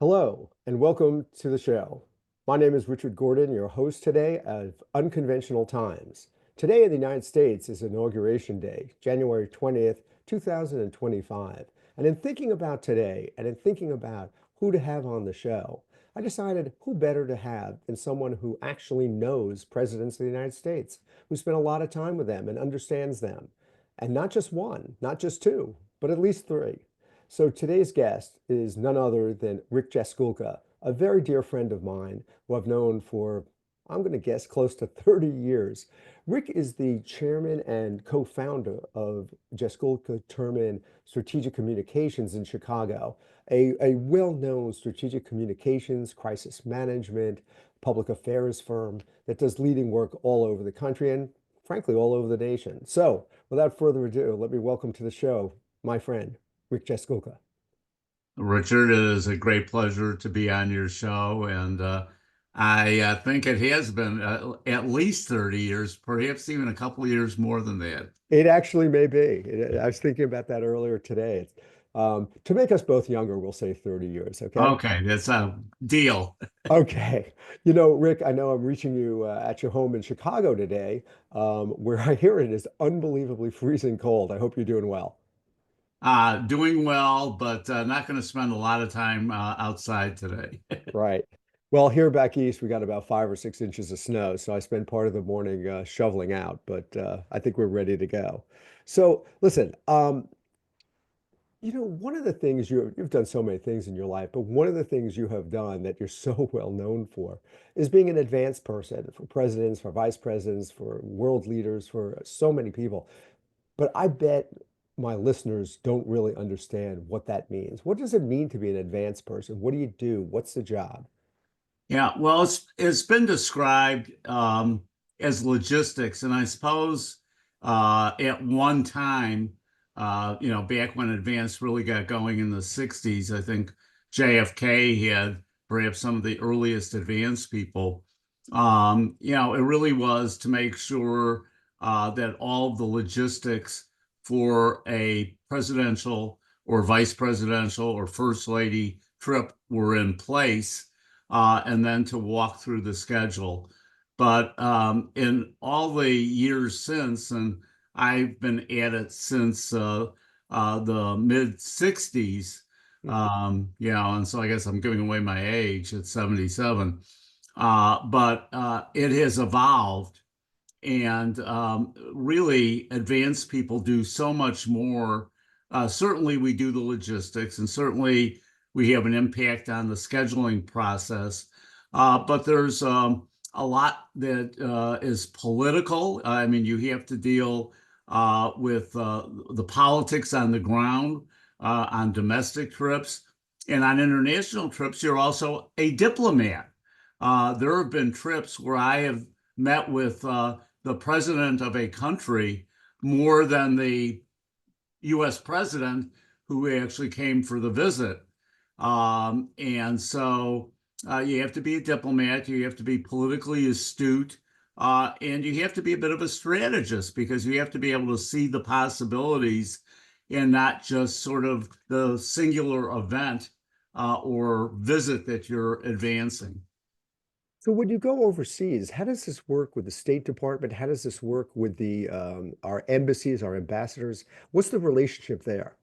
Hello, and welcome to the show. My name is Richard Gordon, your host today of Unconventional Times. Today in the United States is Inauguration Day, January 20th, 2025. And in thinking about today and in thinking about who to have on the show, I decided who better to have than someone who actually knows presidents of the United States, who spent a lot of time with them and understands them. And not just one, not just two, but at least three. So today's guest is none other than Rick Jasculca, a very dear friend of mine who I've known for, I'm going to guess, close to 30 years. Rick is the chairman and co-founder of Jasculca Terman Strategic Communications in Chicago, a well-known strategic communications, crisis management, public affairs firm that does leading work all over the country and, frankly, all over the nation. So, without further ado, let me welcome to the show my friend, Rick Jasculca. Richard, it is a great pleasure to be on your show, and I think it has been at least 30 years, perhaps even a couple of years more than that. It actually may be. I was thinking about that earlier today. To make us both younger, we'll say 30 years, okay? Okay, that's a deal. Okay. Rick, I know I'm reaching you at your home in Chicago today, where I hear it is unbelievably freezing cold. I hope you're doing well. Doing well, but not going to spend a lot of time outside today. Right. Well, here back east, we got about 5 or 6 inches of snow, so I spend part of the morning shoveling out, but I think we're ready to go. So, listen, one of the things you've done so many things in your life, but one of the things you have done that you're so well known for is being an advanced person for presidents, for vice presidents, for world leaders, for so many people. But I bet my listeners don't really understand what that means. What does it mean to be an advanced person? What do you do? What's the job? Yeah, well, it's been described as logistics, and I suppose at one time, back when advance really got going in the '60s, I think JFK had perhaps some of the earliest advanced people. It really was to make sure that all of the logistics for a presidential or vice presidential or first lady trip were in place and then to walk through the schedule. But in all the years since, and I've been at it since the mid 60s, Mhm. and so I guess I'm giving away my age at 77. But it has evolved, and really advanced people do so much more. Certainly, we do the logistics, and certainly we have an impact on the scheduling process. But there's a lot that is political. I mean, you have to deal with the politics on the ground, on domestic trips, and on international trips, you're also a diplomat. There have been trips where I have met with the president of a country more than the US president who actually came for the visit. And so you have to be a diplomat, you have to be politically astute, and you have to be a bit of a strategist because you have to be able to see the possibilities and not just sort of the singular event or visit that you're advancing. So when you go overseas, how does this work with the State Department? How does this work with the our embassies, our ambassadors? What's the relationship there?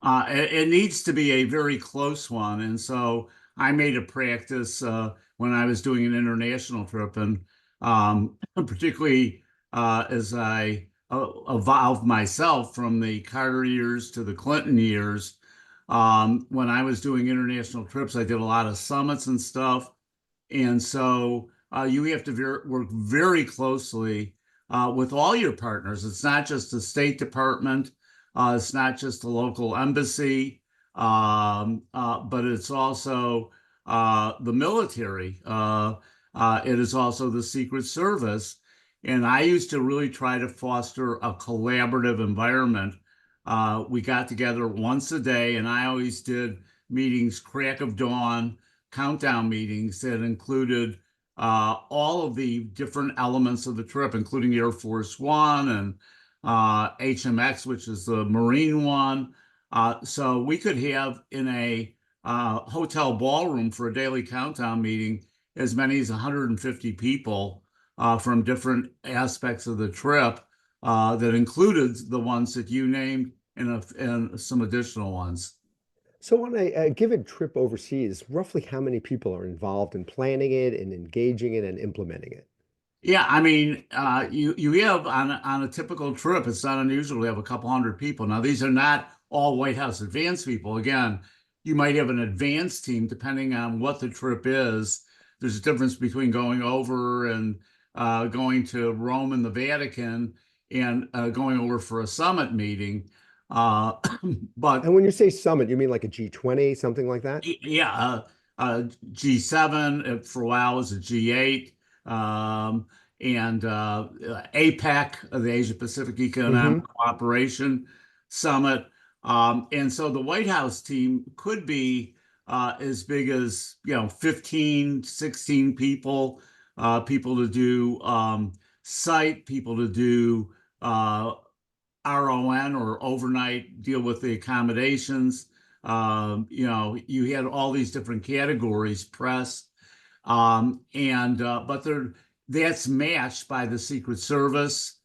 It needs to be a very close one. And so I made a practice when I was doing an international trip, and particularly as I evolved myself from the Carter years to the Clinton years. When I was doing international trips, I did a lot of summits and stuff. And so you have to work very closely with all your partners. It's not just the State Department, it's not just the local embassy, but it's also the military. It is also the Secret Service. And I used to really try to foster a collaborative environment. We got together once a day, and I always did meetings crack of dawn countdown meetings that included all of the different elements of the trip, including Air Force One and HMX, which is the Marine one. So we could have in a hotel ballroom for a daily countdown meeting as many as 150 people from different aspects of the trip that included the ones that you named and some additional ones. So on a given trip overseas, roughly how many people are involved in planning it and engaging it and implementing it? Yeah, I mean, you have on a typical trip, it's not unusual to have a couple hundred people. Now, these are not all White House advance people. Again, you might have an advance team depending on what the trip is. There's a difference between going over and going to Rome and the Vatican and going over for a summit meeting. Uh, but And when you say summit, you mean like a G20, something like that? yeah, G7 for a while was a G8, and APEC, the Asia Pacific Economic Hmm. Cooperation Summit. And so the White House team could be as big as, 15, 16 people, people to do site, people to do RON or overnight, deal with the accommodations. You had all these different categories, press, and but that's matched by the Secret Service,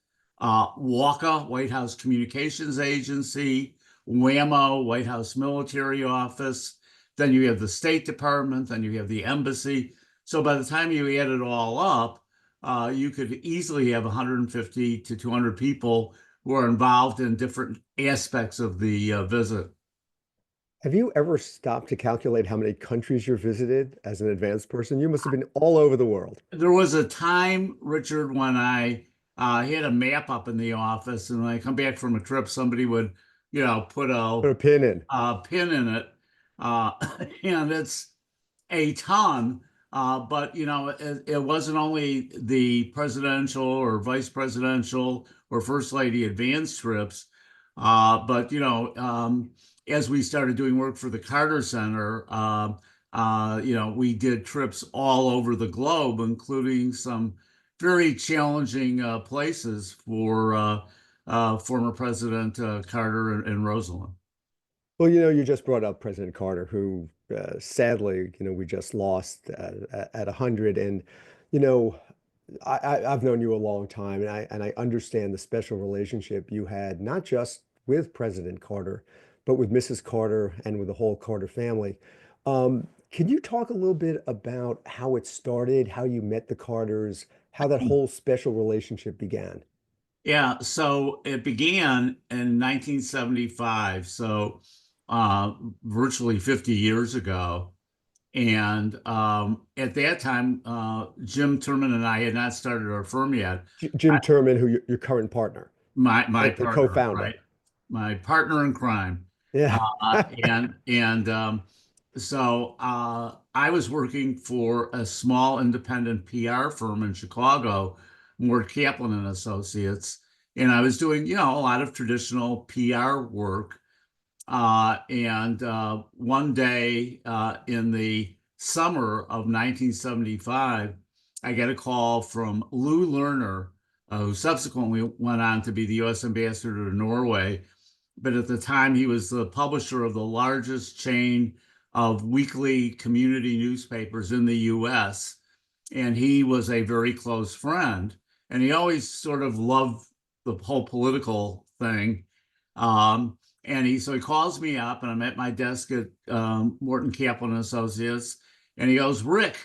WACA, White House Communications Agency, WAMO, White House Military Office. Then you have the State Department, then you have the embassy. So by the time you add it all up, you could easily have 150 to 200 people who are involved in different aspects of the visit. Have you ever stopped to calculate how many countries you're visited as an advanced person? You must have been all over the world. There was a time, Richard, when I had a map up in the office, and when I come back from a trip, somebody would, put Put a pin in. a pin in it, uh, and it's a ton. But it wasn't only the presidential or vice presidential or first lady advance trips, but as we started doing work for the Carter Center, we did trips all over the globe, including some very challenging places for former President Carter and Rosalynn. Well, you just brought up President Carter, who sadly, we just lost at 100. And, you know, I've known you a long time, and I understand the special relationship you had, not just with President Carter, but with Mrs. Carter and with the whole Carter family. Can you talk a little bit about how it started, how you met the Carters, how that whole special relationship began? Yeah, so it began in 1975, so uh, virtually 50 years ago. And at that time, Jim Turman and I had not started our firm yet. Jim Turman, who your current partner My and partner, co-founder. right? My partner in crime. Yeah. And I was working for a small independent PR firm in Chicago, Mort Kaplan and Associates, and I was doing, a lot of traditional PR work. And one day in the summer of 1975, I get a call from Lou Lerner, who subsequently went on to be the U.S. ambassador to Norway. But at the time, he was the publisher of the largest chain of weekly community newspapers in the U.S. And he was a very close friend. And he always sort of loved the whole political thing. Um, so he calls me up, and I'm at my desk at Morton Kaplan Associates, and he goes, "Rick,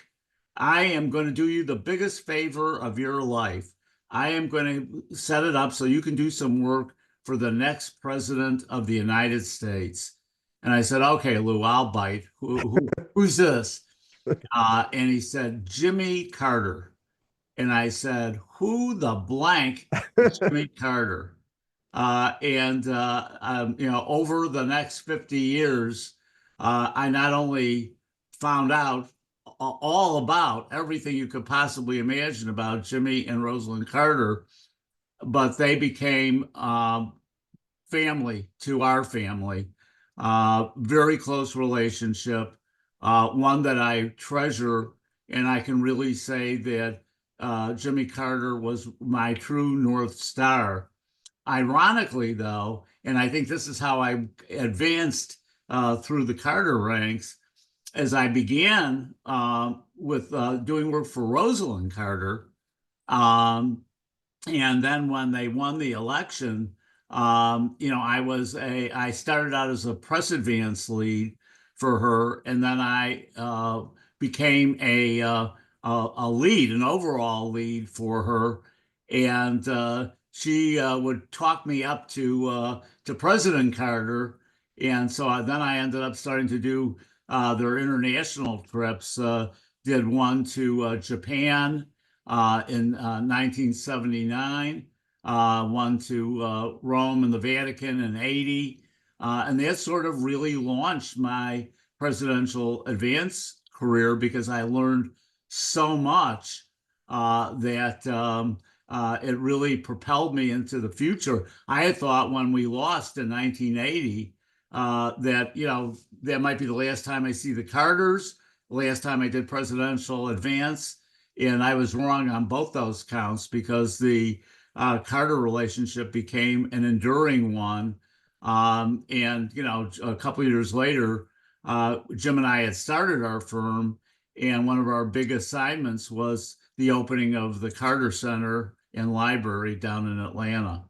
I am going to do you the biggest favor of your life. I am going to set it up so you can do some work for the next president of the United States." And I said, "Okay, Lou, I'll bite. Who's this?" And he said, "Jimmy Carter." And I said, "Who the blank is Jimmy Carter?" Over the next 50 years, I not only found out all about everything you could possibly imagine about Jimmy and Rosalynn Carter, but they became family to our family. Very close relationship, one that I treasure, and I can really say that Jimmy Carter was my true North Star. Ironically, though, and I think this is how I advanced through the Carter ranks, as I began with doing work for Rosalynn Carter, um, and then when they won the election, I started out as a press advance lead for her, and then I became a lead, an overall lead for her, and she would talk me up to President Carter, and so then I ended up starting to do their international trips. Did one to Japan in 1979, one to Rome and the Vatican in 80. And that sort of really launched my presidential advance career because I learned so much that it really propelled me into the future. I had thought when we lost in 1980 that, that might be the last time I see the Carters, the last time I did presidential advance. And I was wrong on both those counts because the Carter relationship became an enduring one. A couple of years later, Jim and I had started our firm, and one of our big assignments was the opening of the Carter Center and Library down in Atlanta.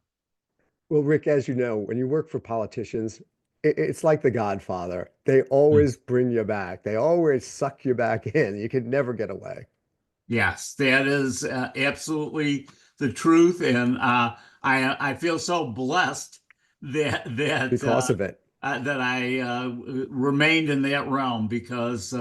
Well, Rick, as you know, when you work for politicians, it's like The Godfather. They always bring you back. They always suck you back in. You can never get away Yes, that is absolutely the truth, and I feel so blessed because of it. that I remained in that realm because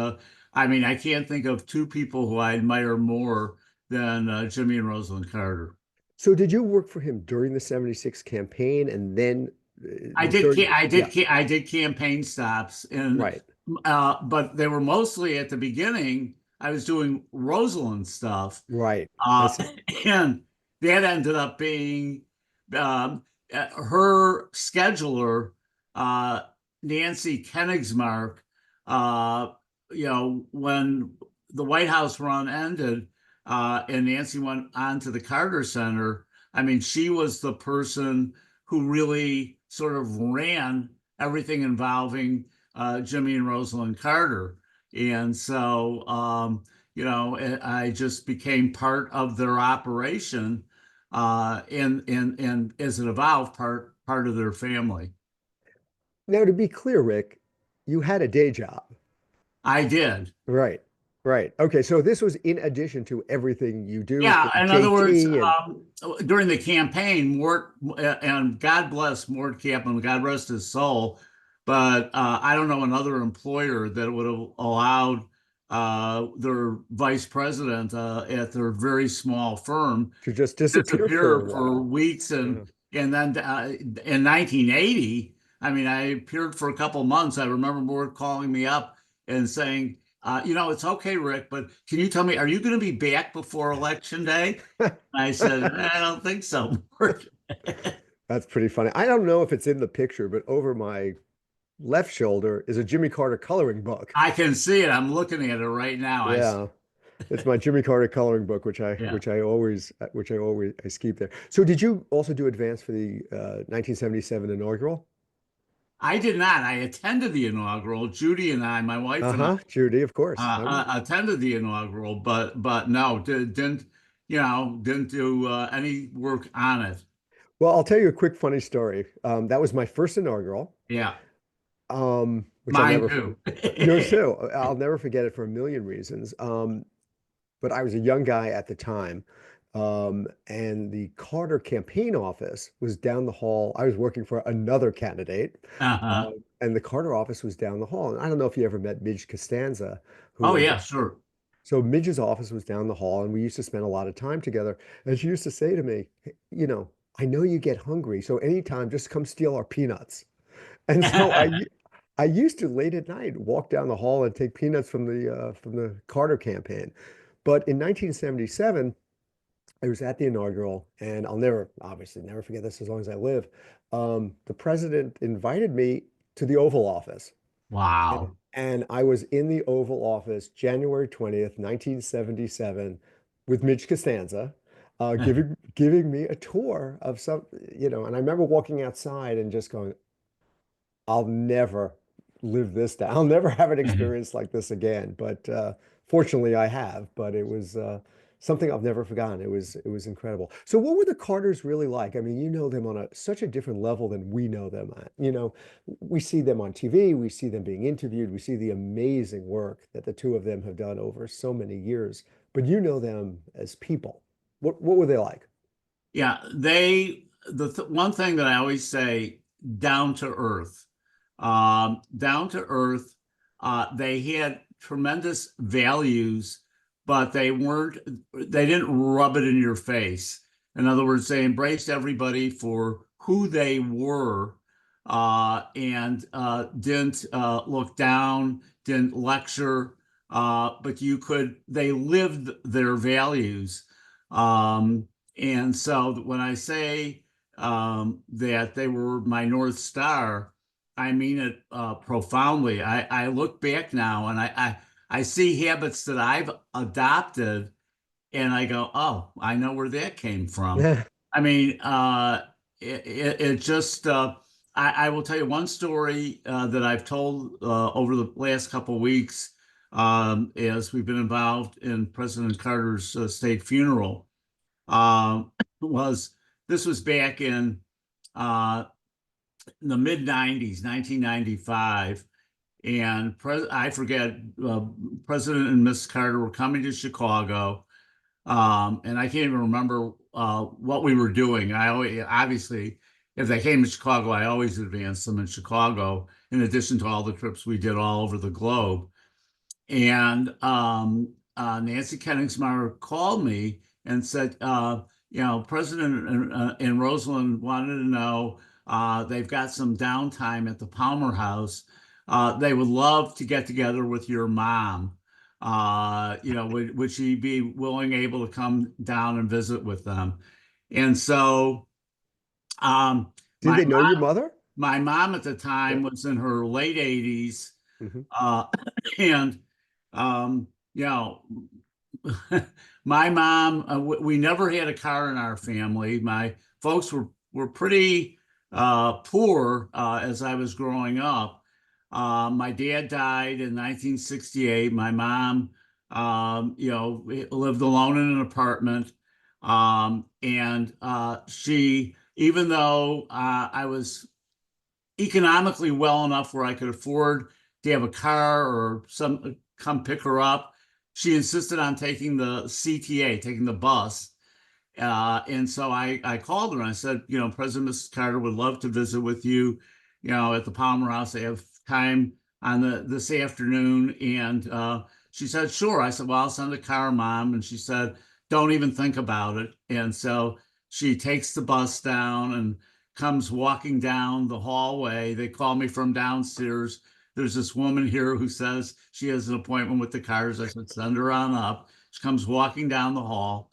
I mean I can't think of two people who I admire more than Jimmy and Rosalynn Carter. So did you work for him during the 76 campaign and then during, yeah, I did campaign stops, and right, but they were mostly at the beginning. I was doing Rosalind stuff, right. I uh, see. and that ended up being her scheduler, uh, Nancy Koenigsmark. Uh, when the White House run ended, and Nancy went on to the Carter Center. I mean, she was the person who really sort of ran everything involving Jimmy and Rosalynn Carter. And so, I just became part of their operation, and as it evolved, part of their family. Now, to be clear, Rick, you had a day job. I did. Right, right. Okay, so this was in addition to everything you do for Yeah, in other words, JT and during the campaign, Mort and God bless Mort Kaplan, God rest his soul, but I don't know another employer that would have allowed their vice president at their very small firm to just disappear for a disappear for while. weeks, Yeah. and then in 1980, I mean, I appeared for a couple months. I remember Mort calling me up and saying, it's okay, Rick, but can you tell me, are you going to be back before Election Day? I said, I don't think so, Mort. That's pretty funny. I don't know if it's in the picture, but over my left shoulder is a Jimmy Carter coloring book. I can see it. I'm looking at it right now. Yeah. It's my Jimmy Carter coloring book, Yeah, which I always I keep there. So did you also do advance for the 1977 inaugural? I did not. I attended the inaugural. Judy and I, my wife and I, Uh-huh, Judy, of course. attended the inaugural, but no, didn't do any work on it. Well, I'll tell you a quick funny story. That was my first inaugural, Yeah, which I'll mine never, too. yours too. I'll never forget it for a million reasons. But I was a young guy at the time. And the Carter campaign office was down the hall. I was working for another candidate, Uh-huh. and the Carter office was down the hall. And I don't know if you ever met Midge Costanza, who Oh was yeah, sure. so Midge's office was down the hall, and we used to spend a lot of time together. And she used to say to me, "Hey, I know you get hungry, so anytime, just come steal our peanuts." And so I used to late at night walk down the hall and take peanuts from the Carter campaign. But in 1977, I was at the inaugural, and I'll never, obviously, never forget this as long as I live. The president invited me to the Oval Office, Wow. and I was in the Oval Office January 20th, 1977, with Midge Costanza, giving me a tour of some, and I remember walking outside and just going, I'll never live this down. I'll never have an experience like this again, but fortunately I have. But it was something I've never forgotten. It was incredible. So what were the Carters really like? I mean, you know them on such a different level than we know them at. We see them on TV, we see them being interviewed, we see the amazing work that the two of them have done over so many years. But you know them as people. What were they like? Yeah, the th one thing that I always say, down to earth. Down to earth. They had tremendous values, but they didn't rub it in your face. In other words, they embraced everybody for who they were, and didn't look down, didn't lecture, but they lived their values. Um, and so when I say that they were my North Star, I mean it profoundly. I look back now and I see habits that I've adopted, and I go, oh, I know where that came from. I mean, it just, I will tell you one story that I've told over the last couple of weeks, as we've been involved in President Carter's state funeral. Um, was This was back uh, in the mid 90s, 1995. And I forget, President and Miss Carter were coming to Chicago. And I can't even remember what we were doing. I always, obviously, if they came to Chicago, I always advanced them in Chicago, in addition to all the trips we did all over the globe. And Nancy Kenningsmeyer called me and said, President and Rosalynn wanted to know, they've got some downtime at the Palmer House. They would love to get together with your mom. Would she be able to come down and visit with them? And so, um, Did my they know your mother? my mom at the Yeah. time was in her late 80s, Hmm. uh, and um, you know, my mom, we never had a car in our family. My folks were pretty poor as I was growing up. My dad died in 1968. My mom, lived alone in an apartment. And even though I was economically well enough where I could afford to have a car or some come pick her up, she insisted on taking the CTA, taking the bus. And so I called her and I said, President Mrs. Carter would love to visit with you, at the Palmer House. They have time on this afternoon. And she said, sure. I said, well, I'll send a car, Mom. And she said, don't even think about it. And so she takes the bus down and comes walking down the hallway. They call me from downstairs. There's this woman here who says she has an appointment with the Carters. I said, send her on up. She comes walking down the hall,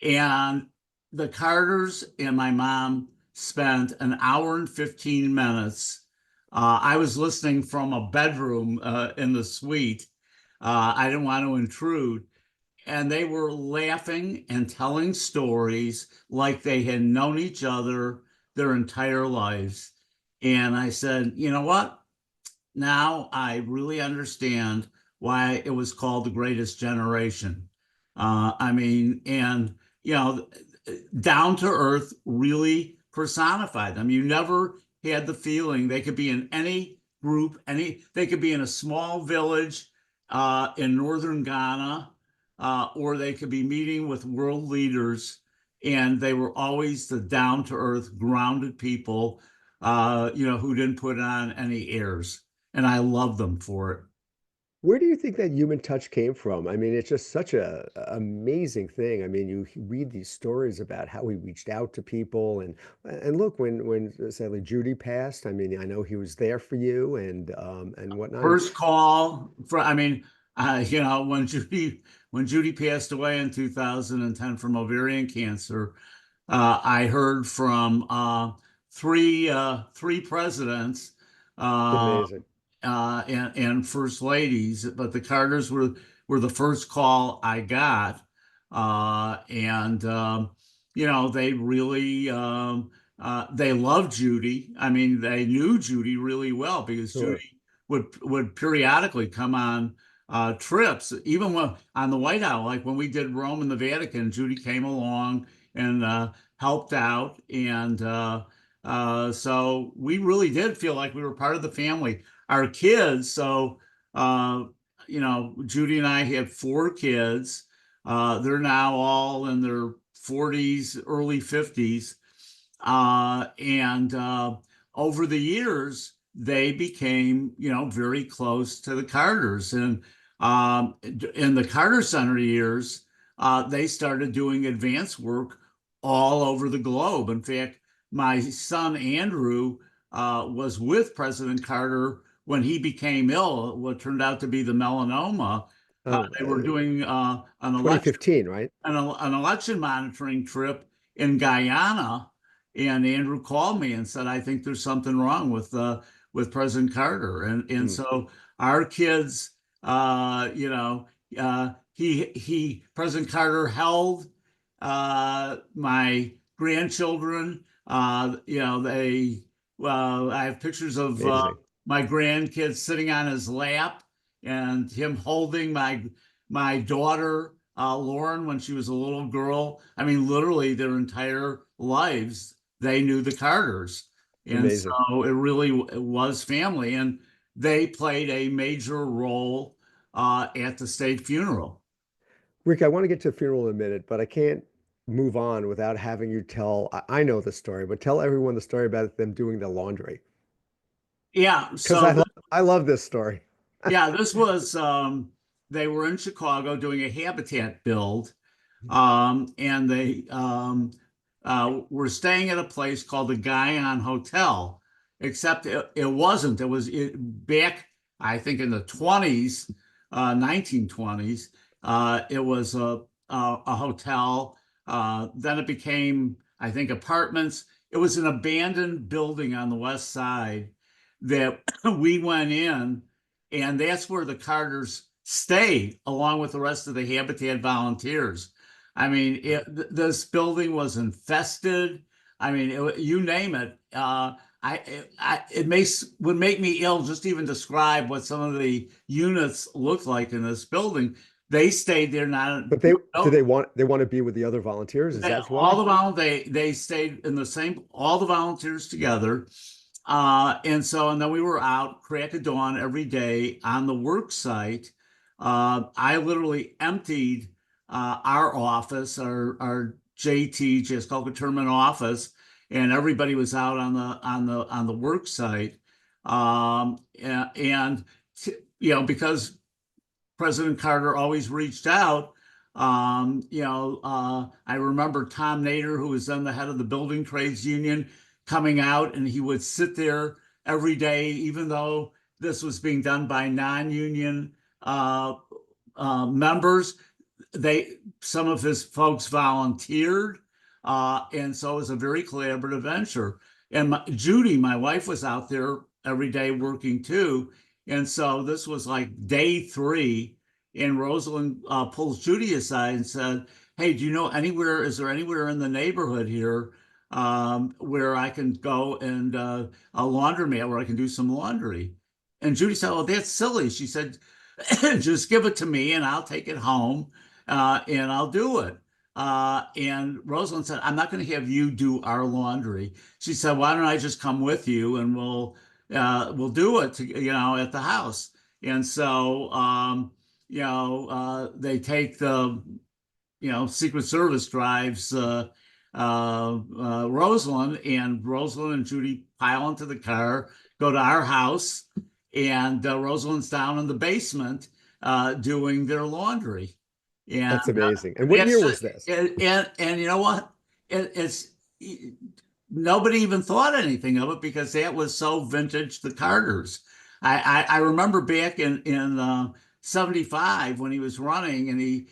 and the Carters and my mom spent an hour and 15 minutes. I was listening from a bedroom in the suite. I didn't want to intrude. And they were laughing and telling stories like they had known each other their entire lives. And I said, you know what? Now I really understand why it was called the greatest generation. I mean, and you know, down to earth really personified them. You never had the feeling they could be in any group, they could be in a small village in northern Ghana, or they could be meeting with world leaders, and they were always the down to earth, grounded people, who didn't put on any airs, and I love them for it. Where do you think that human touch came from? I mean, it's just such a amazing thing. I mean, you read these stories about how he reached out to people, and look, when sadly Judy passed, I mean, I know he was there for you and whatnot. First call for, I mean, when Judy passed away in 2010 from ovarian cancer, I heard from three presidents, uh, Amazing. and first ladies, but the Carters were the first call I got, and they really they loved Judy. I mean, they knew Judy really well because Sure. Judy would periodically come on trips, even when on the White House, like when we did Rome and the Vatican. Judy came along and helped out, and so we really did feel like we were part of the family. Our kids, so Judy and I have 4 kids. They're now all in their 40s, early 50s. And over the years, they became, very close to the Carters. And in the Carter Center years, they started doing advance work all over the globe. In fact, my son Andrew was with President Carter when he became ill, what turned out to be the melanoma. Oh, They were doing an election 2015, right? an election monitoring trip in Guyana, and Andrew called me and said, "I think there's something wrong with President Carter," and Mm, so our kids, he President Carter held my grandchildren. They well, I have pictures of amazing. my grandkids sitting on his lap and him holding my daughter Lauren when she was a little girl. I mean, literally their entire lives, they knew the Carters. And Amazing. so it was family. And they played a major role at the state funeral. Rick, I want to get to the funeral in a minute, but I can't move on without having you tell, I know the story, but tell everyone the story about them doing the laundry. Yeah. Because I love this story. Yeah, this was, they were in Chicago doing a habitat build. And they were staying at a place called the Guyon Hotel, except it wasn't. Back, I think, in the 20s, 1920s. It was a hotel. Then it became, I think, apartments. It was an abandoned building on the west side that we went in, and that's where the Carters stayed, along with the rest of the Habitat volunteers. I mean, this building was infested. I mean, you name it. Would make me ill just even describe what some of the units looked like in this building. They stayed there, not But they no, want to be with the other volunteers? Is they, that all why? the they stayed in the same, all the volunteers together. And then we were out crack of dawn every day on the work site. I literally emptied our office, our JT Jasculca Terman office, and everybody was out on the work site. And because President Carter always reached out. I remember Tom Nader, who was then the head of the Building Trades Union, coming out, and he would sit there every day, even though this was being done by non-union members. Some of his folks volunteered, and so it was a very collaborative venture. And Judy, my wife, was out there every day working too. And so this was like day 3, and Rosalynn pulls Judy aside and said, "Hey, do you know anywhere? Is there anywhere in the neighborhood here where I can go and a laundromat where I can do some laundry?" And Judy said, "Oh, that's silly." She said, "Just give it to me and I'll take it home and I'll do it." And Rosalynn said, "I'm not going to have you do our laundry." She said, "Why don't I just come with you and we'll do it at the house." And so they take the Secret Service drives Rosalynn and Judy pile into the car, go to our house, and Rosalynn's down in the basement doing their laundry. And That's amazing. And what year was this? and you know what? It's nobody even thought anything of it because that was so vintage the Carters. I remember back in 75 when he was running, and he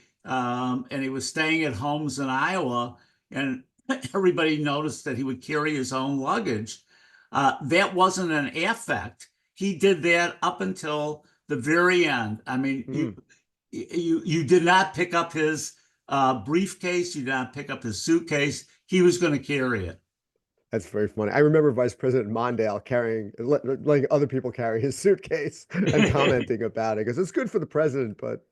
was staying at homes in Iowa, and everybody noticed that he would carry his own luggage. That wasn't an affect. He did that up until the very end. I mean, Mm. you did not pick up his briefcase. You did not pick up his suitcase. He was going to carry it. That's very funny. I remember Vice President Mondale letting other people carry his suitcase and commenting about it because it's good for the president, but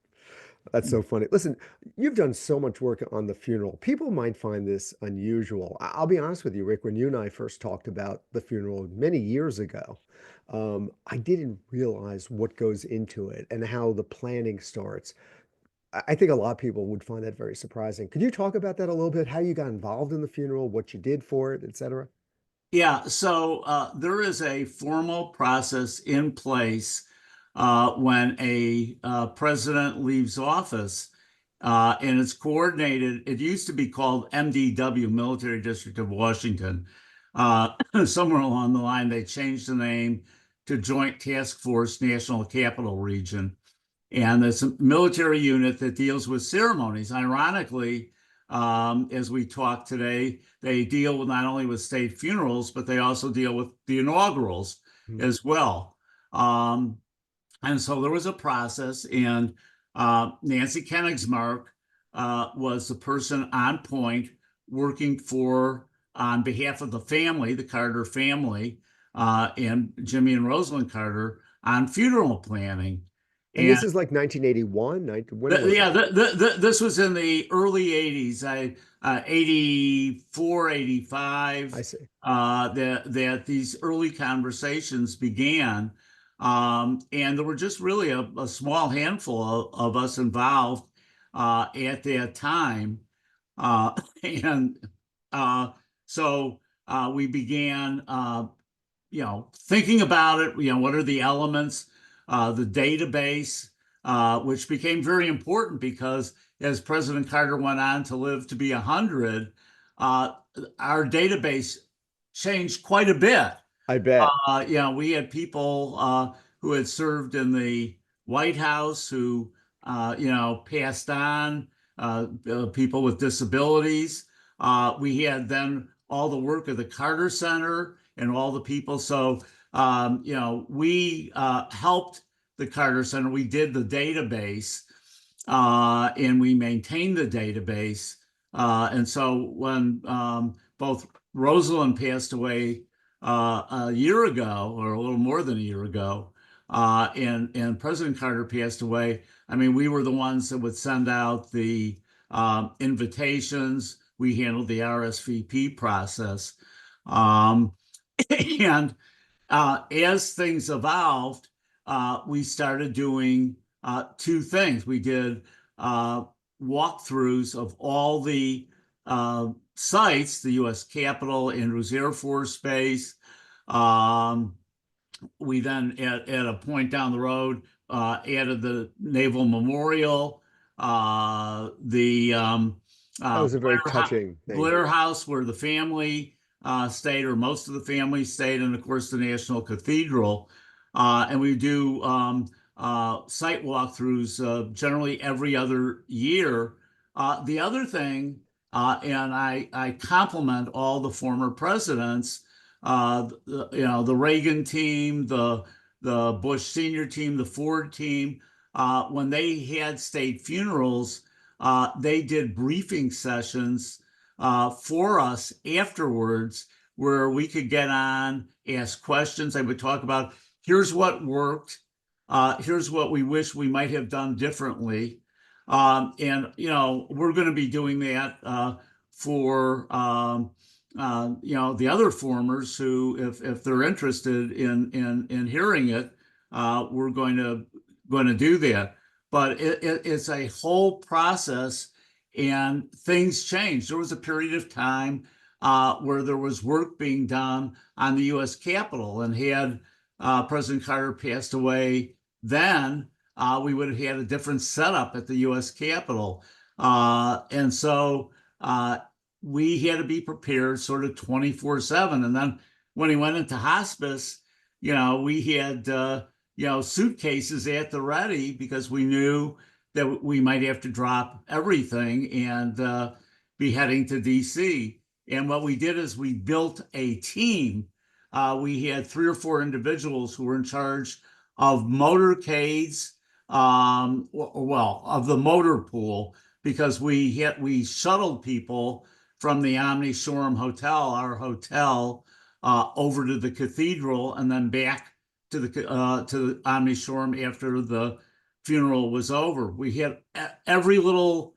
that's so funny. Listen, you've done so much work on the funeral. People might find this unusual. I'll be honest with you, Rick, when you and I first talked about the funeral many years ago, I didn't realize what goes into it and how the planning starts. I think a lot of people would find that very surprising. Could you talk about that a little bit? How you got involved in the funeral, what you did for it, et cetera? Yeah, so there is a formal process in place when a president leaves office, and it's coordinated. It used to be called MDW, Military District of Washington. Somewhere along the line, they changed the name to Joint Task Force National Capital Region. And it's a military unit that deals with ceremonies. Ironically, as we talk today, they deal with not only with state funerals, but they also deal with the inaugurals Hmm. as well. Um, and so there was a process, and Nancy Koenigsmark was the person on point working on behalf of the family, the Carter family, and Jimmy and Rosalynn Carter on funeral planning. And And this is like 1981. When was yeah, that? this was in the early 80s, 84, I 85, see. that these early conversations began. And there were just really a small handful of us involved at that time. Uh, and uh, so we began, thinking about it, what are the elements, the database, which became very important because as President Carter went on to live to be 100, uh, our database changed quite a bit. I bet. We had people who had served in the White House who, passed on, people with disabilities. We had then all the work of the Carter Center and all the people. So, we helped the Carter Center. We did the database and we maintained the database. And so when both Rosalind passed away a year ago, or a little more than a year ago, and President Carter passed away, I mean, we were the ones that would send out the invitations. We handled the RSVP process. Um, and as things evolved, we started doing two things. We did walkthroughs of all the sites, the U.S. Capitol, Andrews Air Force Base. Um, we then, at a point down the road, added the Naval Memorial, the That was a very Blair, touching thing. Blair House, where the family stayed, or most of the family stayed, and of course the National Cathedral. And we do site walkthroughs generally every other year. The other thing, and I compliment all the former presidents, the Reagan team, the Bush senior team, the Ford team, when they had state funerals, they did briefing sessions for us afterwards where we could get on, ask questions. I would talk about here's what worked, here's what we wish we might have done differently. And we're going to be doing that for the other formers who, if they're interested in hearing it, we're going to do that. But it's a whole process, and things change. There was a period of time where there was work being done on the U.S. Capitol, and had President Carter passed away then, we would have had a different setup at the U.S. Capitol. And so we had to be prepared sort of 24/7. And then when he went into hospice, we had, suitcases at the ready because we knew that we might have to drop everything and be heading to DC. And what we did is we built a team. We had 3 or 4 individuals who were in charge of motorcades, of the motor pool, because we shuttled people from the Omni Shoreham Hotel, our hotel, over to the cathedral, and then back to the Omni Shoreham after the funeral was over. We had every little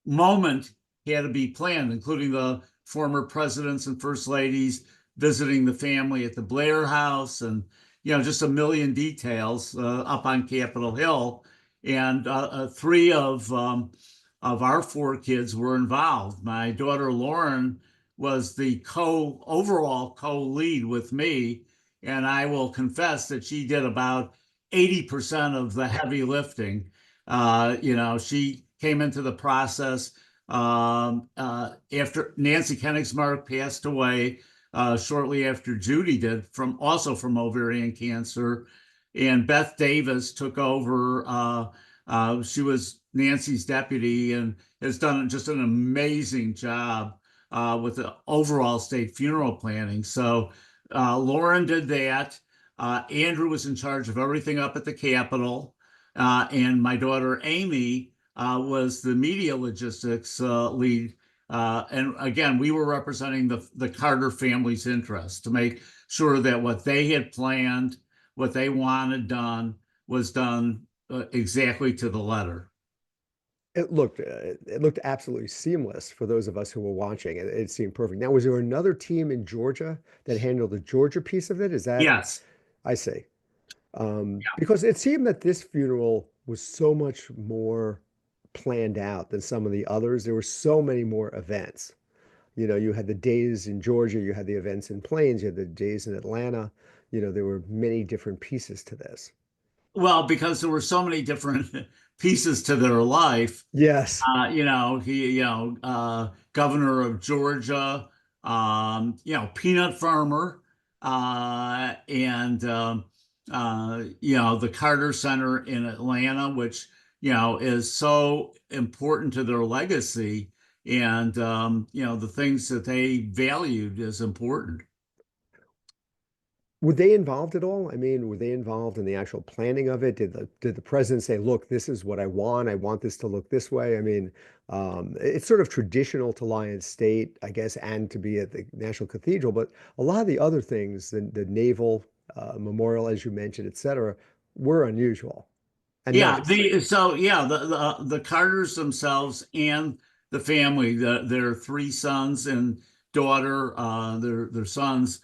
moment had to be planned, including the former presidents and first ladies visiting the family at the Blair House, and just a million details up on Capitol Hill. And three of our four kids were involved. My daughter Lauren was the overall co-lead with me, and I will confess that she did about 80% of the heavy lifting. She came into the process after Nancy Koenigsmark passed away, shortly after Judy did, also from ovarian cancer, and Beth Davis took over. She was Nancy's deputy and has done just an amazing job with the overall state funeral planning. So Lauren did that. Andrew was in charge of everything up at the Capitol, and my daughter Amy was the media logistics lead. And again, we were representing the Carter family's interests to make sure that what they had planned, what they wanted done, was done exactly to the letter. It looked absolutely seamless for those of us who were watching. It seemed perfect. Now, was there another team in Georgia that handled the Georgia piece of it? Is that, Yes. I see. Because it seemed that this funeral was so much more planned out than some of the others. There were so many more events. You had the days in Georgia, you had the events in Plains, you had the days in Atlanta. There were many different pieces to this. Well, because there were so many different pieces to their life. Yes. Governor of Georgia, peanut farmer, and the Carter Center in Atlanta, which is so important to their legacy, and the things that they valued is important. Were they involved at all? I mean, were they involved in the actual planning of it? Did the president say, "Look, this is what I want. I want this to look this way"? I mean, it's sort of traditional to lie in state, I guess, and to be at the National Cathedral, but a lot of the other things, the naval memorial, as you mentioned, et cetera, were unusual and Yeah, nice. the Carters themselves and the family, their three sons and daughter, their sons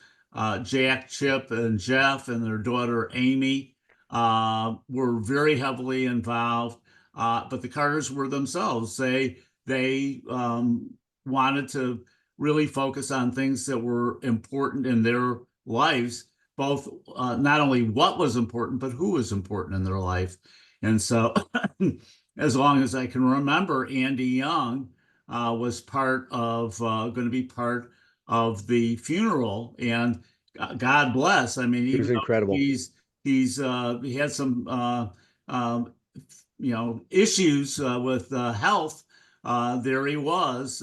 Jack, Chip, and Jeff, and their daughter Amy were very heavily involved. But the Carters were themselves. They wanted to really focus on things that were important in their lives, both not only what was important, but who was important in their life. And so, as long as I can remember, Andy Young was going to be part of the funeral, and God bless. I mean, It even was though incredible. he had some issues with health, there he was,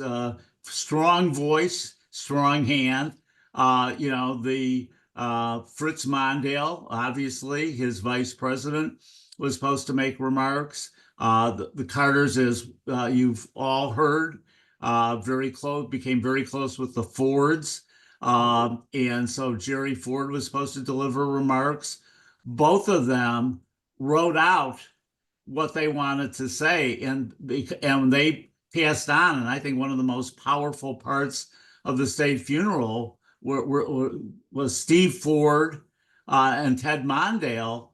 strong voice, strong hand. The Fritz Mondale, obviously his vice president, was supposed to make remarks. The Carters, as you've all heard, became very close with the Fords. And so Jerry Ford was supposed to deliver remarks. Both of them wrote out what they wanted to say, and they passed on. And I think one of the most powerful parts of the state funeral was Steve Ford and Ted Mondale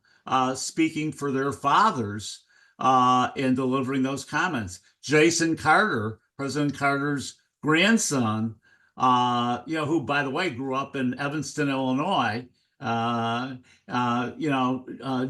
speaking for their fathers and delivering those comments. Jason Carter, President Carter's grandson, who, by the way, grew up in Evanston, Illinois.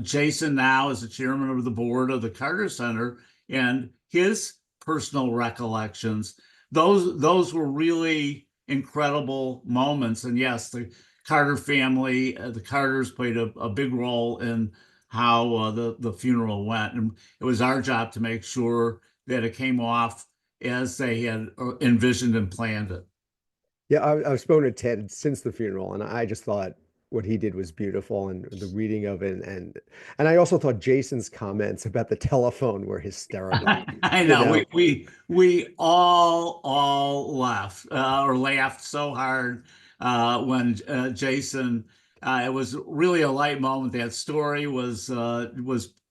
Jason now is the chairman of the board of the Carter Center, and his personal recollections. Those were really incredible moments. And yes, the Carter family, the Carters played a big role in how the funeral went. And it was our job to make sure that it came off as they had envisioned and planned it. Yeah, I've spoken to Ted since the funeral, and I just thought what he did was beautiful, and the reading of it, and I also thought Jason's comments about the telephone were hysterical. I You know know, we all laughed or laughed so hard when Jason. It was really a light moment. That story was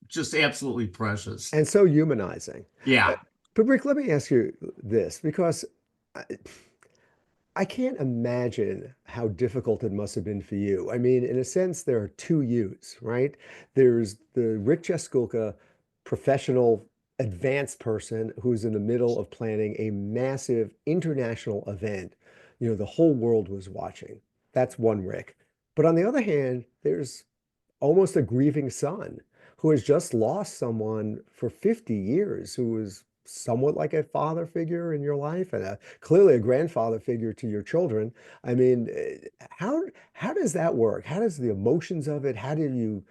just absolutely precious. and so humanizing. Uh, Yeah, But Rick, let me ask you this, because I, I can't imagine how difficult it must have been for you. I mean, in a sense, there are two yous, right? There's the Rick Jasculca professional advanced person who's in the middle of planning a massive international event. You know, the whole world was watching. That's one Rick. But on the other hand, there's almost a grieving son who has just lost someone for 50 years who was somewhat like a father figure in your life and clearly a grandfather figure to your children. I mean, how does that work? How does the emotions of it, how do you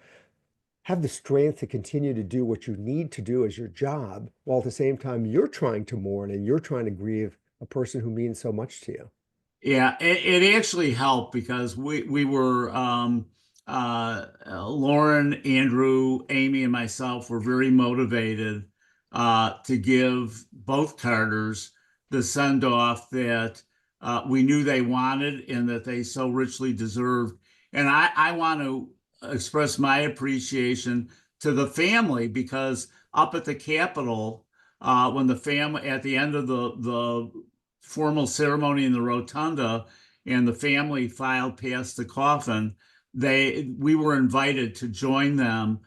have the strength to continue to do what you need to do as your job while at the same time you're trying to mourn and you're trying to grieve a person who means so much to you? yeah. It actually helped because we were Lauren, Andrew, Amy, and myself were very motivated to give both Carters the send off that we knew they wanted and that they so richly deserved. And I want to express my appreciation to the family because up at the Capitol, when the family at the end of the formal ceremony in the rotunda and the family filed past the coffin, we were invited to join them.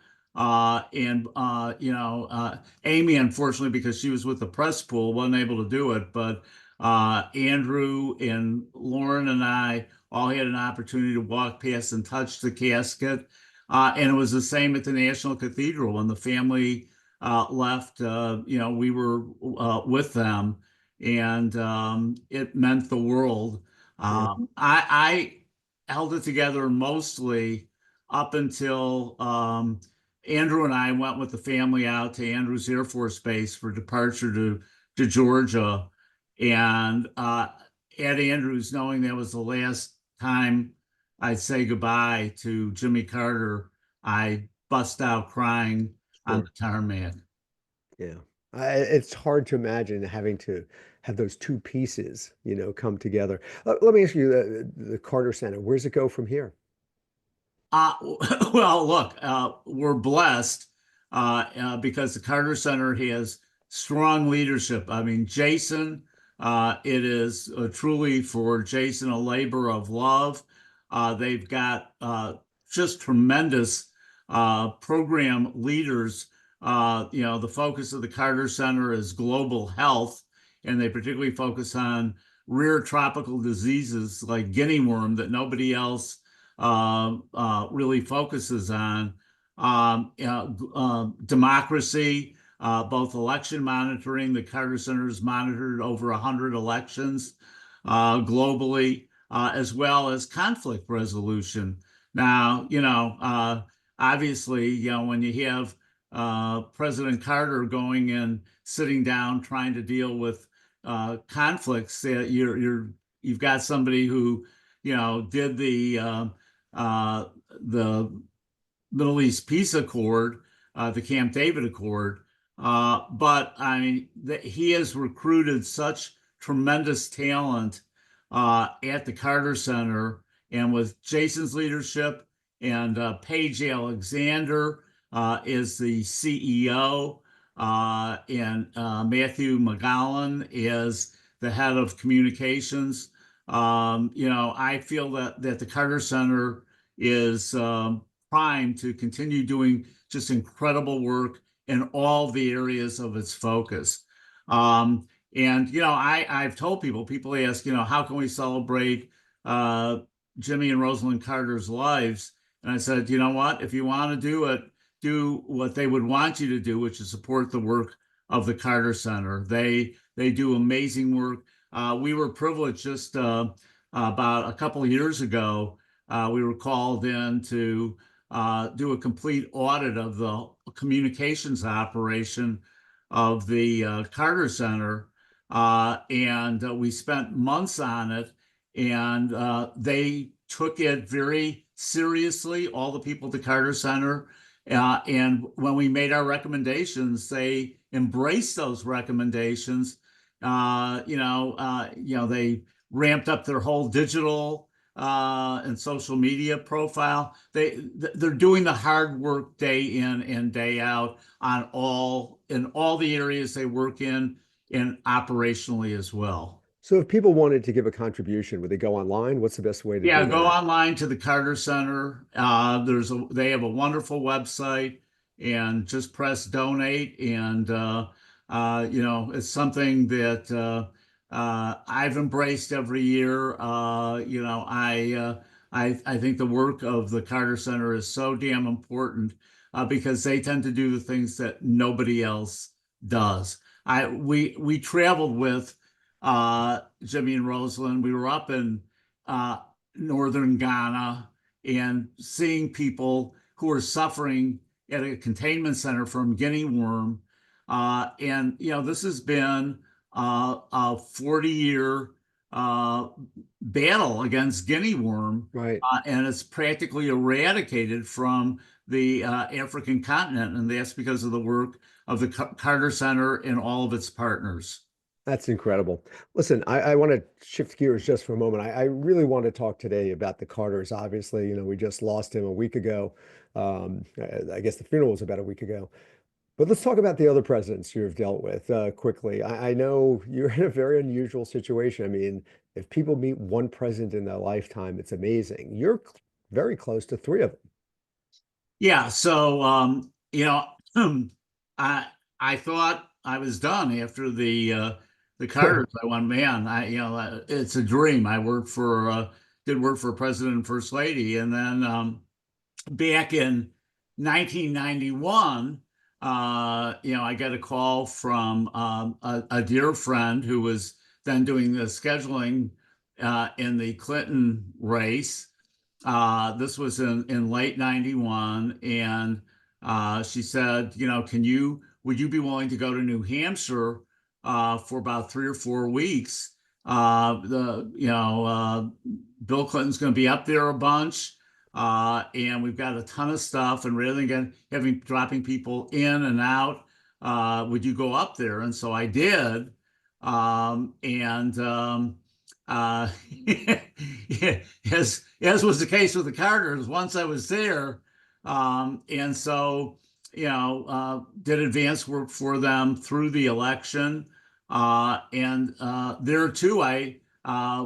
Amy, unfortunately, because she was with the press pool, wasn't able to do it. But Andrew and Lauren and I all had an opportunity to walk past and touch the casket. And it was the same at the National Cathedral when the family left. We were with them, and it meant the world. Yeah, I held it together mostly up until Andrew and I went with the family out to Andrews Air Force Base for departure to Georgia. And at Andrews, knowing that was the last time I'd say goodbye to Jimmy Carter, I bust out crying on sure. the tarmac. Yeah. It's hard to imagine having to have those two pieces, come together. Let me ask you the Carter Center. Where's it go from here? Uh, well, look, we're blessed because the Carter Center has strong leadership. I mean, Jason, it is truly for Jason a labor of love. They've got just tremendous program leaders. The focus of the Carter Center is global health, and they particularly focus on rare tropical diseases like guinea worm that nobody else really focuses on democracy, both election monitoring. The Carter Center has monitored over 100 elections globally, as well as conflict resolution. Now, obviously, when you have President Carter going and sitting down trying to deal with conflicts, you've got somebody who did uh, the Middle East Peace Accord, the Camp David Accord. But I mean, he has recruited such tremendous talent at the Carter Center, and with Jason's leadership and Paige Alexander is the CEO, and Matthew McGowan is the head of communications. I feel that the Carter Center is primed to continue doing just incredible work in all the areas of its focus. I've told people ask, how can we celebrate uh, Jimmy and Rosalynn Carter's lives? And I said, you know what? If you want to do it, do what they would want you to do, which is support the work of the Carter Center. They do amazing work. We were privileged just about a couple of years ago. We were called in to do a complete audit of the communications operation of the Carter Center, and we spent months on it. And they took it very seriously, all the people at the Carter Center. And when we made our recommendations, they embraced those recommendations. They ramped up their whole digital and social media profile. They're doing the hard work day in and day out in all the areas they work in and operationally as well. So if people wanted to give a contribution, would they go online? What's the best way to Yeah, do go that? online to the Carter Center. They have a wonderful website, and just press donate. And it's something that I've embraced every year. I think the work of the Carter Center is so damn important because they tend to do the things that nobody else does. We traveled with Jimmy and Rosalynn. We were up in uh, northern Ghana and seeing people who are suffering at a containment center from guinea worm. This has been a 40-year battle against guinea worm, Right. and it's practically eradicated from the African continent. And that's because of the work of the Carter Center and all of its partners. That's incredible. Listen, I want to shift gears just for a moment. I really want to talk today about the Carters. Obviously, we just lost him a week ago. I guess the funeral was about a week ago. But let's talk about the other presidents you've dealt with quickly. I know you're in a very unusual situation. I mean, if people meet one president in their lifetime, it's amazing. You're very close to three of them. Yeah, so I I thought I was done after the Carters. I went, man, it's a dream. I worked for did work for President and First Lady, and then back in 1991, I got a call from a dear friend who was then doing the scheduling in the Clinton race. This was in late 91, and she said, would you be willing to go to New Hampshire for about 3 or 4 weeks? Bill Clinton's going to be up there a bunch, and we've got a ton of stuff. And rather than dropping people in and out, would you go up there? And so I did. And uh, as was the case with the Carters, once I was there, and so did advance work for them through the election, and there too,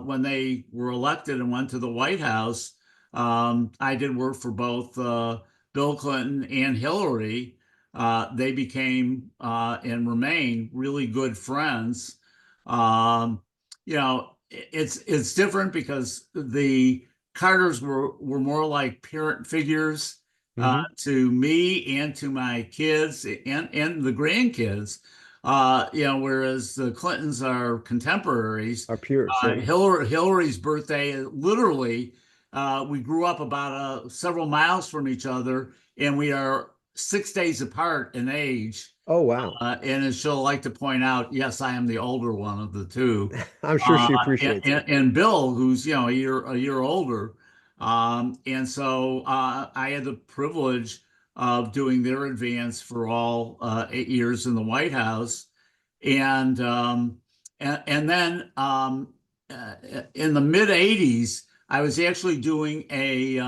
when they were elected and went to the White House, I did work for both Bill Clinton and Hillary. They became and remain really good friends. Um, it's different because the Carters were more like parent figures Hmm. to me and to my kids and the grandkids. Whereas the Clintons are contemporaries. Our peers, yeah. Hillary's birthday, literally, we grew up about several miles from each other, and we are 6 days apart in age. Oh, wow. And as she'll like to point out, yes, I am the older one of the two. I'm sure Uh, she and, appreciates it. and, and Bill, who's a year older, and so I had the privilege of doing their advance for all 8 years in the White House, and then in the mid '80s, I was actually doing it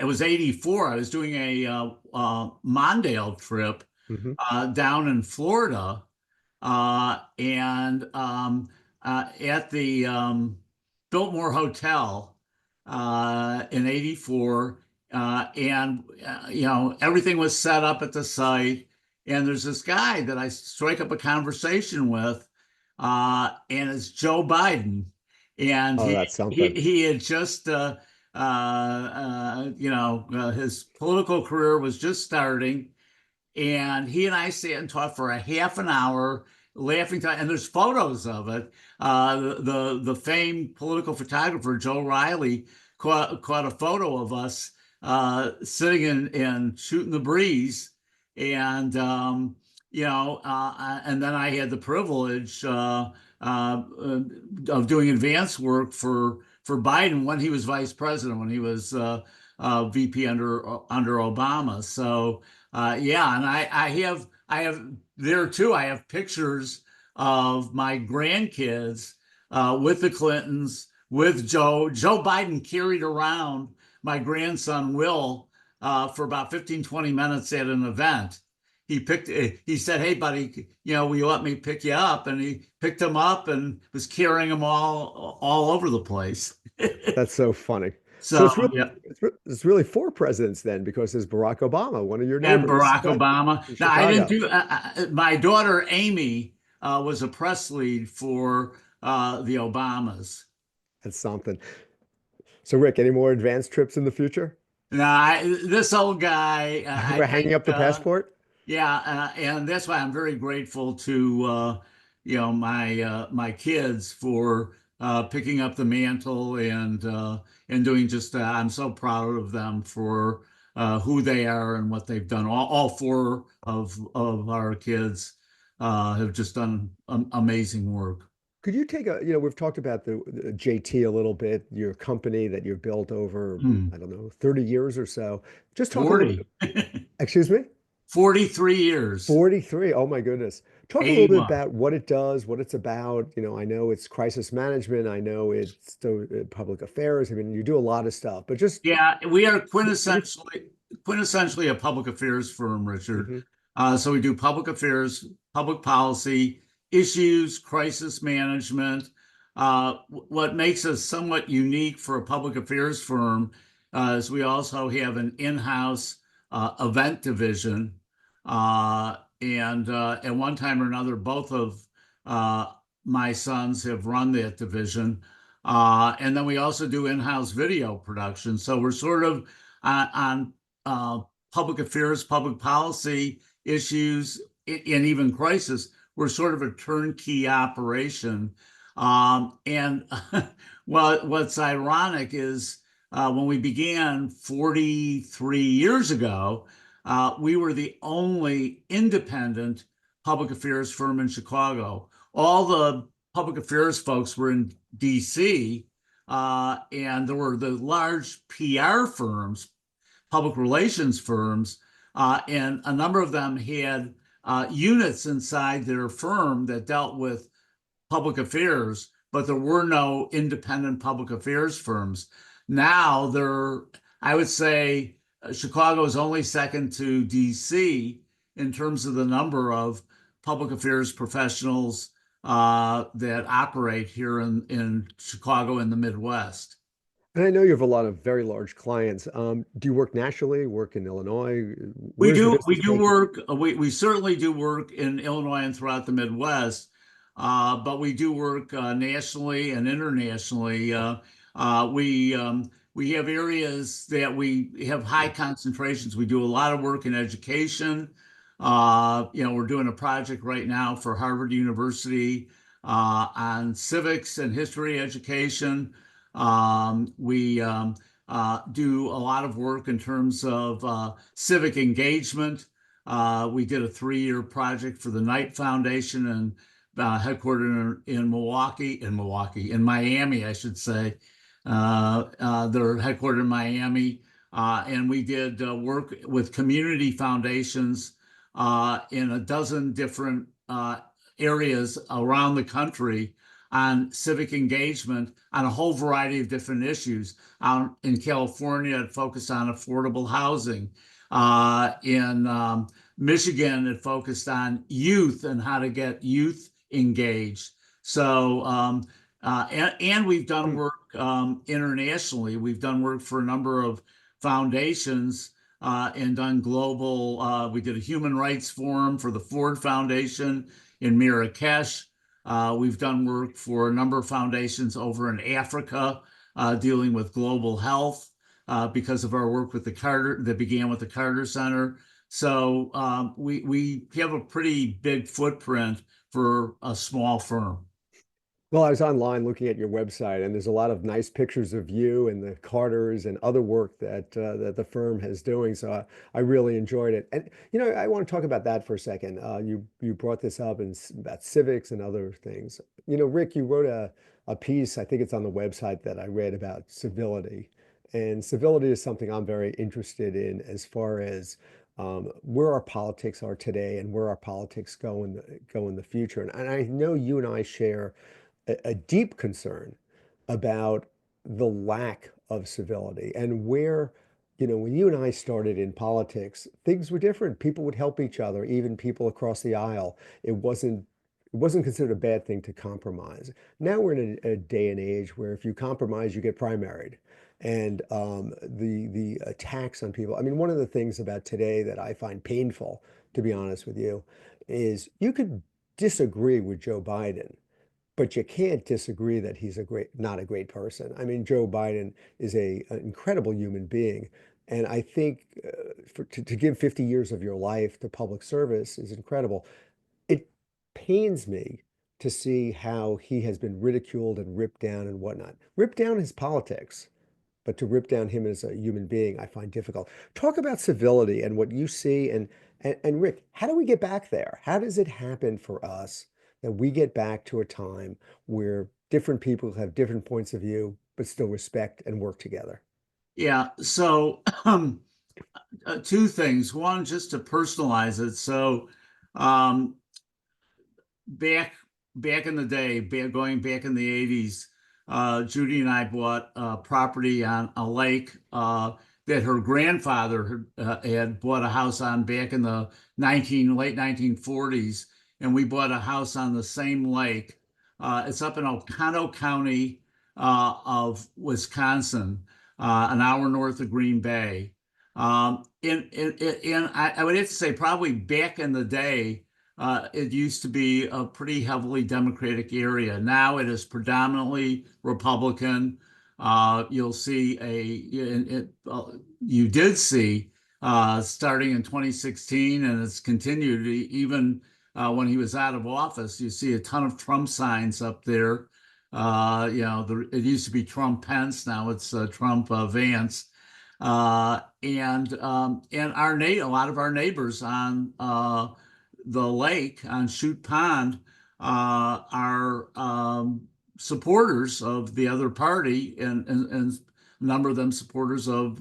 was '84. I was doing a Mondale trip Hmm. down in Florida, and at the Biltmore Hotel in '84, and everything was set up at the site. And there's this guy that I strike up a conversation with, and it's Joe Biden, and Oh, he that's he, something. he had just his political career was just starting, and he and I sat and talked for a half an hour, laughing. And there's photos of it. The famed political photographer Joe Riley caught a photo of us sitting and shooting the breeze, and and then I had the privilege of doing advance work for for Biden when he was vice president, when he was VP under Obama. So yeah, and I have there too. I have pictures of my grandkids with the Clintons, with Joe. Joe Biden carried around my grandson Will for about 15, 20 minutes at an event. He said, "Hey, buddy, will you let me pick you up?" And he picked him up and was carrying him all over the place. That's so funny. So So yeah, it's really four presidents then, because there's Barack Obama, one of your and neighbors Barack Obama. in Now, I didn't Chicago. do, my daughter Amy was a press lead for the Obamas. That's something. So Rick, any more advanced trips in the future? Now, this old guy, I We're think, hanging up the passport? yeah, and that's why I'm very grateful to, my kids for picking up the mantle and doing just. I'm so proud of them for who they are and what they've done. All four of our kids have just done amazing work. Could you take we've talked about the JT a little bit, your company that you've built over, Hmm. I don't know, 30 years or so. Just talk a little bit, 40, excuse me? 43 years. 43. Oh my goodness. Talk a little bit 81. about what it does, what it's about. I know it's crisis management. I know it's public affairs. I mean, you do a lot of stuff, but just Yeah, we are what it, quintessentially a public affairs firm, Richard. Mhm. So we do public affairs, public policy, issues, crisis management. What makes us somewhat unique for a public affairs firm is we also have an in-house event division. And at one time or another, both of uh, my sons have run that division. And then we also do in-house video production. So we're sort of on public affairs, public policy issues, and even crisis. We're sort of a turnkey operation. And well, what's ironic is when we began 43 years ago, we were the only independent public affairs firm in Chicago. All the public affairs folks were in DC, and there were the large PR firms, public relations firms, and a number of them had units inside their firm that dealt with public affairs, but there were no independent public affairs firms. Now I would say Chicago is only second to DC in terms of the number of public affairs professionals that operate here in Chicago and the Midwest. And I know you have a lot of very large clients. Do you work nationally, work in Illinois? We Where's the do we business do taking you? work we certainly do work in Illinois and throughout the Midwest, but we do work nationally and internationally. We have areas that we have high concentrations. We do a lot of work in education. We're doing a project right now for Harvard University on civics and history education. We do a lot of work in terms of civic engagement. We did a 3-year project for the Knight Foundation and headquartered in Miami, I should say. They're headquartered in Miami. And we did work with community foundations in a dozen different areas around the country on civic engagement on a whole variety of different issues. Out in California, it focused on affordable housing. In Michigan, it focused on youth and how to get youth engaged. So, and we've done Hmm. work internationally. We've done work for a number of foundations and done global. We did a human rights forum for the Ford Foundation in Marrakesh. We've done work for a number of foundations over in Africa dealing with global health because of our work with the Carter that began with the Carter Center. So we have a pretty big footprint for a small firm. Well, I was online looking at your website, and there's a lot of nice pictures of you and the Carters and other work that the firm has doing. So I really enjoyed it. And I want to talk about that for a second. You brought this up about civics and other things. Rick, you wrote a piece, I think it's on the website, that I read about civility. And civility is something I'm very interested in as far as where our politics are today and where our politics go in the future. And I know you and I share a deep concern about the lack of civility and where, when you and I started in politics, things were different. People would help each other, even people across the aisle. It wasn't considered a bad thing to compromise. Now we're in a day and age where if you compromise, you get primaried. And the attacks on people. I mean, one of the things about today that I find painful, to be honest with you, is you could disagree with Joe Biden, but you can't disagree that he's not a great person. I mean, Joe Biden is an incredible human being. And I think to give 50 years of your life to public service is incredible. It pains me to see how he has been ridiculed and ripped down and whatnot. Ripped down his politics, but to rip down him as a human being, I find difficult. Talk about civility and what you see. And Rick, how do we get back there? How does it happen for us that we get back to a time where different people have different points of view, but still respect and work together? Yeah. So, two things. One, just to personalize it. So, um, back back in the day, going back in the 80s, Judy and I bought property on a lake that her grandfather had bought a house on back in the late 1940s, and we bought a house on the same lake. It's up in Oconto County of Wisconsin, an hour north of Green Bay. I would have to say, probably back in the day, it used to be a pretty heavily Democratic area. Now it is predominantly Republican. You'll see you did see starting in 2016, and it's continued even when he was out of office. You see a ton of Trump signs up there. It used to be Trump Pence, now it's Trump Vance. And a lot of our neighbors on the lake on Chute Pond are supporters of the other party, and a number of them supporters of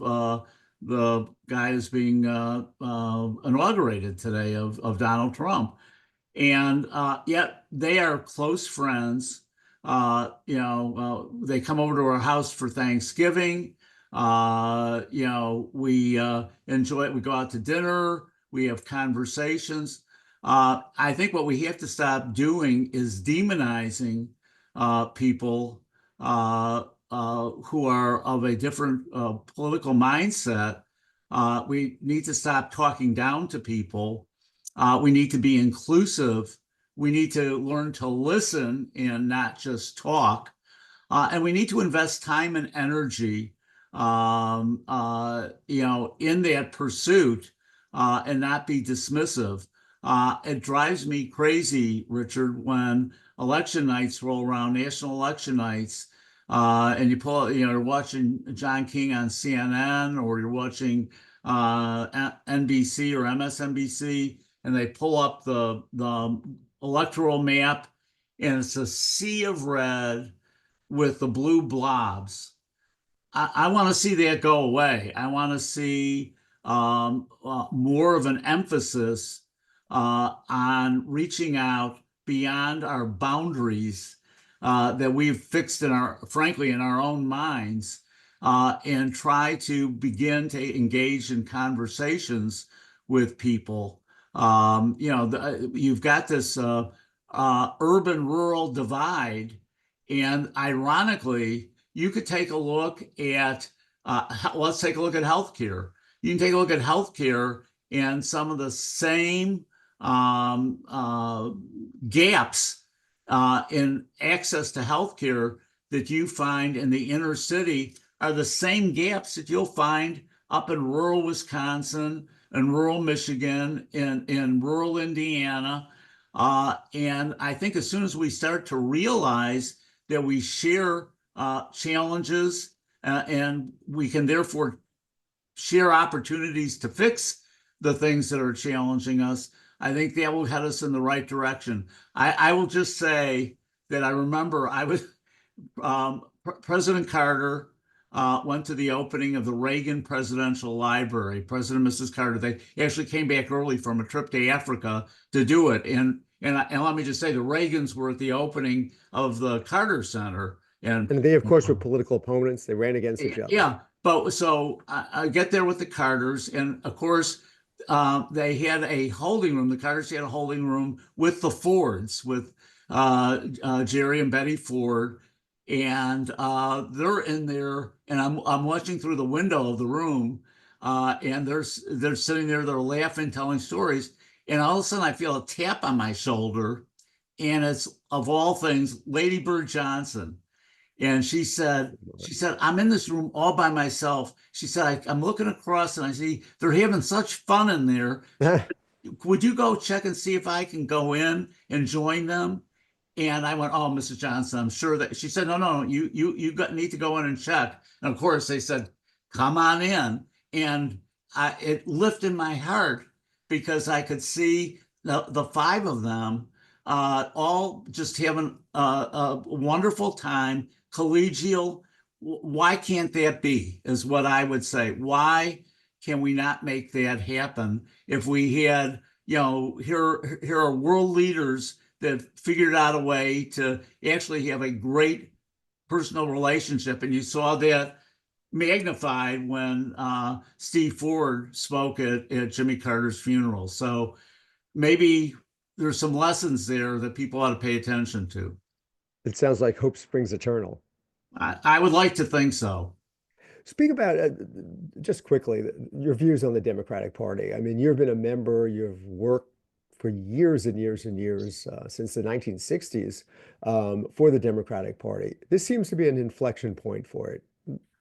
the guy who's being inaugurated today of Donald Trump. And yet they are close friends. They come over to our house for Thanksgiving. We enjoy it. We go out to dinner. We have conversations. I think what we have to stop doing is demonizing people who are of a different political mindset. We need to stop talking down to people. We need to be inclusive. We need to learn to listen and not just talk. And we need to invest time and energy, in that pursuit, and not be dismissive. It drives me crazy, Richard, when election nights roll around, national election nights, and you're watching John King on CNN, or you're watching NBC or MSNBC, and they pull up the electoral map, and it's a sea of red with the blue blobs. I want to see that go away. I want to see more of an emphasis on reaching out beyond our boundaries that we've fixed frankly, in our own minds, and try to begin to engage in conversations with people. You've got this urban-rural divide, and ironically, you could take a look at, let's take a look at healthcare. You can take a look at healthcare and some of the same gaps in access to healthcare that you find in the inner city are the same gaps that you'll find up in rural Wisconsin and rural Michigan and in rural Indiana. And I think as soon as we start to realize that we share challenges, and we can therefore share opportunities to fix the things that are challenging us, I think that will head us in the right direction. I will just say that I remember President Carter went to the opening of the Reagan Presidential Library. President and Mrs. Carter, they actually came back early from a trip to Africa to do it. And let me just say, the Reagans were at the opening of the Carter Center. And And they, of course, were political opponents. They ran against each other. yeah, but so I get there with the Carters, and of course, they had a holding room. The Carters had a holding room with the Fords, with Jerry and Betty Ford, and they're in there, and I'm watching through the window of the room, and they're sitting there, they're laughing, telling stories, and all of a sudden I feel a tap on my shoulder, and it's of all things, Lady Bird Johnson. And she said, I'm in this room all by myself. She said, I'm looking across and I see they're having such fun in there. Would you go check and see if I can go in and join them? And I went, oh, Mrs. Johnson, I'm sure that she said, no, need to go in and check. And of course they said, come on in. And it lifted my heart because I could see the five of them all just having a wonderful time, collegial. Why can't that be, is what I would say. Why can we not make that happen? If we had, here are world leaders that figured out a way to actually have a great personal relationship. And you saw that magnified when Steve Ford spoke at Jimmy Carter's funeral. So maybe there's some lessons there that people ought to pay attention to. It sounds like hope springs eternal. I would like to think so. Speak about, just quickly, your views on the Democratic Party. I mean, you've been a member, you've worked for years and years and years, since the 1960s, for the Democratic Party. This seems to be an inflection point for it.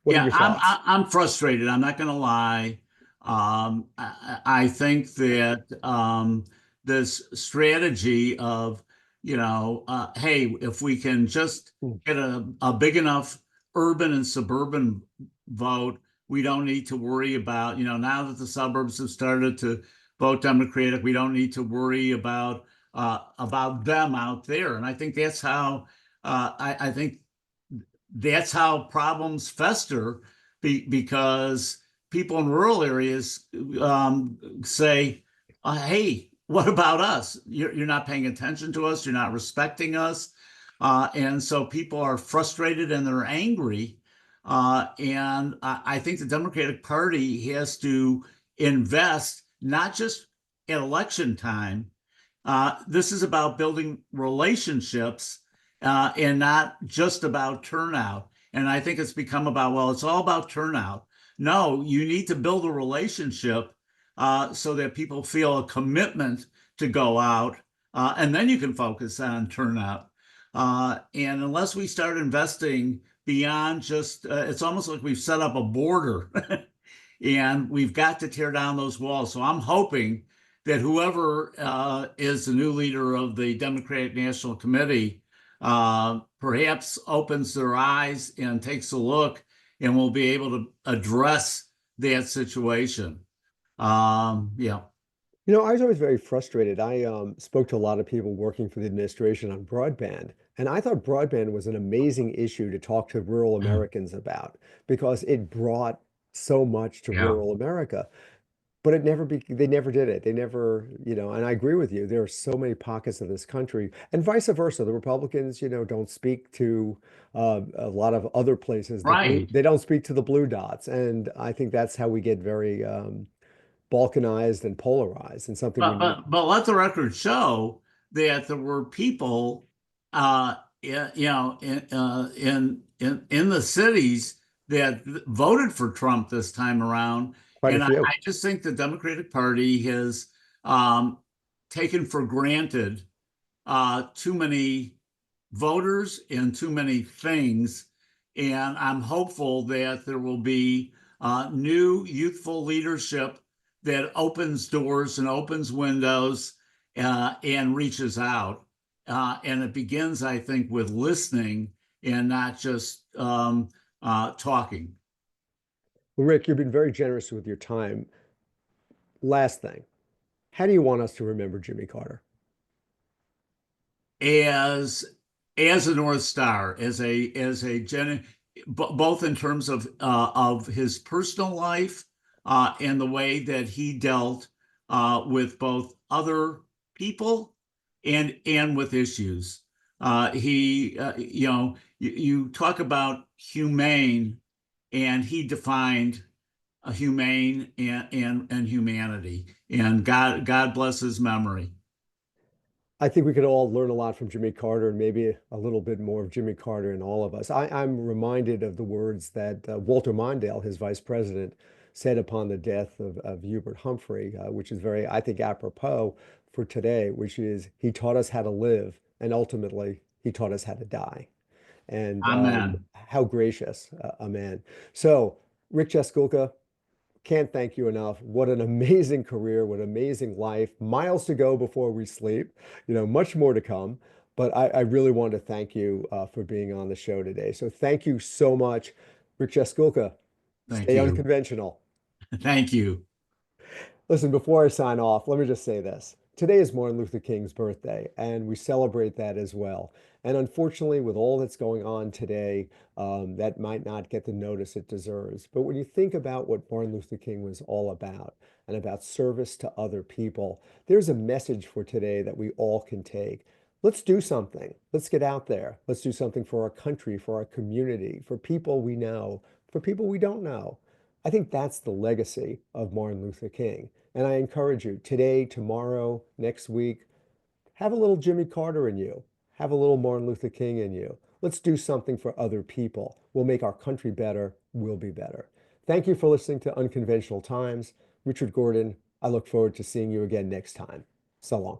What are Yeah, your thoughts? I'm frustrated. I'm not going to lie. I think that this strategy of, hey, if we can just Hmm. get a big enough urban and suburban vote, we don't need to worry about, now that the suburbs have started to vote Democratic, we don't need to worry about them out there. And I think that's how I think that's how problems fester because people in rural areas say, hey, what about us? You're not paying attention to us. You're not respecting us. And so people are frustrated and they're angry. And I think the Democratic Party has to invest not just at election time. This is about building relationships and not just about turnout. And I think it's become about, well, it's all about turnout. No, you need to build a relationship so that people feel a commitment to go out, and then you can focus on turnout. And unless we start investing beyond just, it's almost like we've set up a border and we've got to tear down those walls. So I'm hoping that whoever is the new leader of the Democratic National Committee perhaps opens their eyes and takes a look and will be able to address that situation. Yeah. I was always very frustrated. I spoke to a lot of people working for the administration on broadband, and I thought broadband was an amazing issue to talk to rural Americans about because it brought so much to Yeah. rural America. But they never did it. They never, and I agree with you. There are so many pockets of this country, and vice versa. The Republicans, don't speak to a lot of other places. Right. They don't speak to the blue dots, and I think that's how we get very balkanized and polarized, and something we But need. but but let the record show that there were people, in the cities that voted for Trump this time around, Quite a and I few. just think the Democratic Party has um, taken for granted too many voters and too many things, and I'm hopeful that there will be new youthful leadership that opens doors and opens windows and reaches out. And it begins, I think, with listening and not just talking. Well, Rick, you've been very generous with your time. Last thing, how do you want us to remember Jimmy Carter? As as a North Star, both in terms of his personal life and the way that he dealt with both other people and with issues. You talk about humane, and he defined a humane and humanity. And God bless his memory. I think we could all learn a lot from Jimmy Carter and maybe a little bit more of Jimmy Carter in all of us. I'm reminded of the words that Walter Mondale, his vice president, said upon the death of Hubert Humphrey, which is very, I think, apropos for today, which is he taught us how to live and ultimately he taught us how to die. And Amen. how gracious a man. So, Rick Jasculca, can't thank you enough. What an amazing career, what amazing life. Miles to go before we sleep, much more to come. But I really want to thank you for being on the show today. So thank you so much, Rick Jasculca. Thank Stay you. unconventional. Thank you. Listen, before I sign off, let me just say this. Today is Martin Luther King's birthday, and we celebrate that as well. And unfortunately, with all that's going on today, that might not get the notice it deserves. But when you think about what Martin Luther King was all about and about service to other people, there's a message for today that we all can take. Let's do something. Let's get out there. Let's do something for our country, for our community, for people we know, for people we don't know. I think that's the legacy of Martin Luther King. And I encourage you today, tomorrow, next week, have a little Jimmy Carter in you. Have a little Martin Luther King in you. Let's do something for other people. We'll make our country better. We'll be better. Thank you for listening to Unconventional Times. Richard Gordon, I look forward to seeing you again next time. So long.